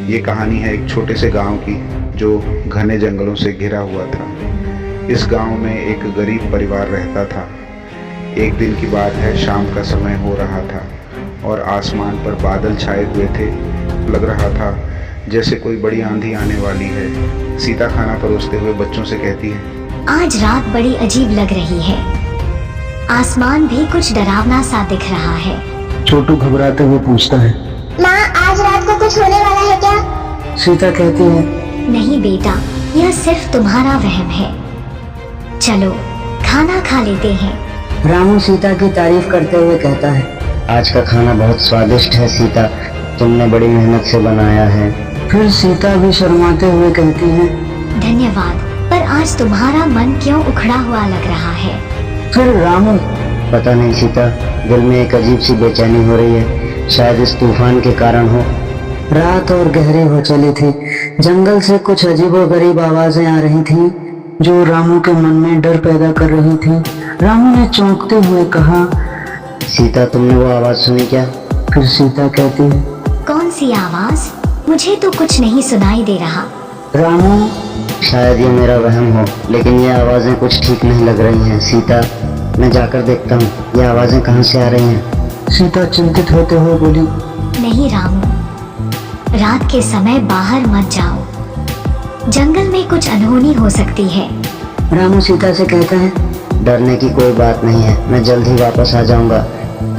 ये कहानी है एक छोटे से गांव की जो घने जंगलों से घिरा हुआ था। इस गांव में एक गरीब परिवार रहता था। एक दिन की बात है, शाम का समय हो रहा था और आसमान पर बादल छाए हुए थे। लग रहा था जैसे कोई बड़ी आंधी आने वाली है। सीता खाना परोसते हुए बच्चों से कहती है, आज रात बड़ी अजीब लग रही है। आसमान भी कुछ डरावना सा दिख रहा है। छोटू घबराते हुए पूछता है, माँ, आज रात को कुछ होने वाला है क्या? सीता कहती है, नहीं बेटा, यह सिर्फ तुम्हारा वहम है। चलो खाना खा लेते हैं। रामू सीता की तारीफ करते हुए कहता है, आज का खाना बहुत स्वादिष्ट है सीता, तुमने बड़ी मेहनत से बनाया है। फिर सीता भी शर्माते हुए कहती है, धन्यवाद, पर आज तुम्हारा मन क्यों उखड़ा हुआ लग रहा है? फिर रामू, पता नहीं सीता, दिल में एक अजीब सी बेचैनी हो रही है, शायद इस तूफान के कारण हो। रात और गहरी हो चली थी। जंगल से कुछ अजीबोगरीब आवाजें आ रही थीं, जो रामू के मन में डर पैदा कर रही थीं। रामू ने चौंकते हुए कहा, सीता, तुमने वो आवाज सुनी क्या? फिर सीता कहती है, कौन सी आवाज? मुझे तो कुछ नहीं सुनाई दे रहा। रामू, शायद ये मेरा वहम हो, लेकिन ये आवाजें कुछ ठीक नहीं लग रही हैं। सीता, मैं जाकर देखता हूँ, ये आवाजें कहाँ से आ रही हैं? सीता चिंतित होते हुए बोली, नहीं रामू, रात के समय बाहर मत जाओ। जंगल में कुछ अनहोनी हो सकती है। रामू सीता से कहता है, डरने की कोई बात नहीं है, मैं जल्द ही वापस आ जाऊंगा।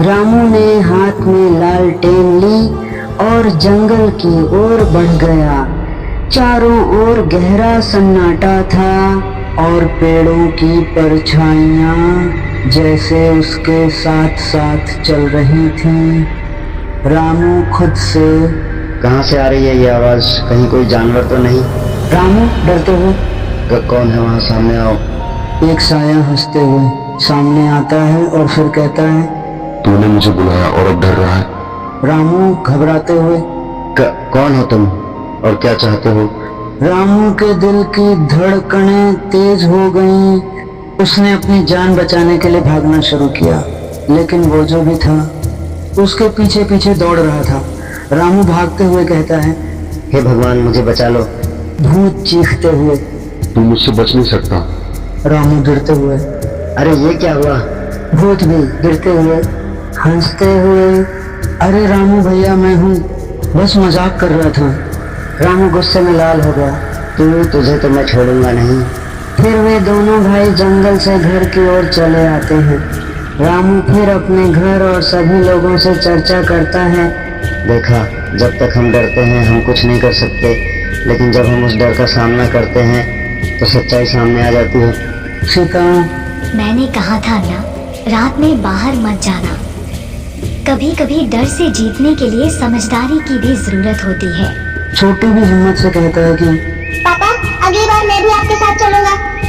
रामू ने हाथ में लालटेन ली और जंगल की ओर बढ़ गया। चारों ओर गहरा सन्नाटा था और पेड़ों की परछाइयां जैसे उसके साथ साथ चल रही थीं। रामू खुद से, कहाँ से आ रही है ये आवाज? कहीं कोई जानवर तो नहीं? रामू डरते हुए, कौन है वहाँ? सामने आओ। एक साया हंसते हुए सामने आता है और फिर कहता है, तूने मुझे बुलाया और अब डर रहा है? रामू घबराते हुए, कौन हो तुम और क्या चाहते हो? रामू के दिल की धड़कनें तेज हो गईं। उसने अपनी जान बचाने के लिए भागना शुरू किया, लेकिन वो जो भी था उसके पीछे पीछे दौड़ रहा था। रामू भागते हुए कहता है, हे भगवान, मुझे बचा लो। भूत चीखते हुए। तू मुझसे बच नहीं सकता। रामू गिरते हुए। अरे ये क्या हुआ? भूत भी गिरते हुए, हंसते हुए, अरे रामू भैया, मैं हूँ, बस मजाक कर रहा था। रामू गुस्से में लाल हो गया। तुझे तो मैं छोड़ूंगा नहीं। फिर वे दोनों भाई जंगल से घर की ओर चले आते हैं। रामू फिर अपने घर और सभी लोगों से चर्चा करता है। देखा, जब तक हम डरते हैं हम कुछ नहीं कर सकते, लेकिन जब हम उस डर का सामना करते हैं तो सच्चाई सामने आ जाती है। सीता, मैंने कहा था ना, रात में बाहर मत जाना। कभी कभी डर से जीतने के लिए समझदारी की भी जरूरत होती है। छोटू भी हिम्मत से कहता है कि पापा, अगली बार मैं भी आपके साथ चलूंगा।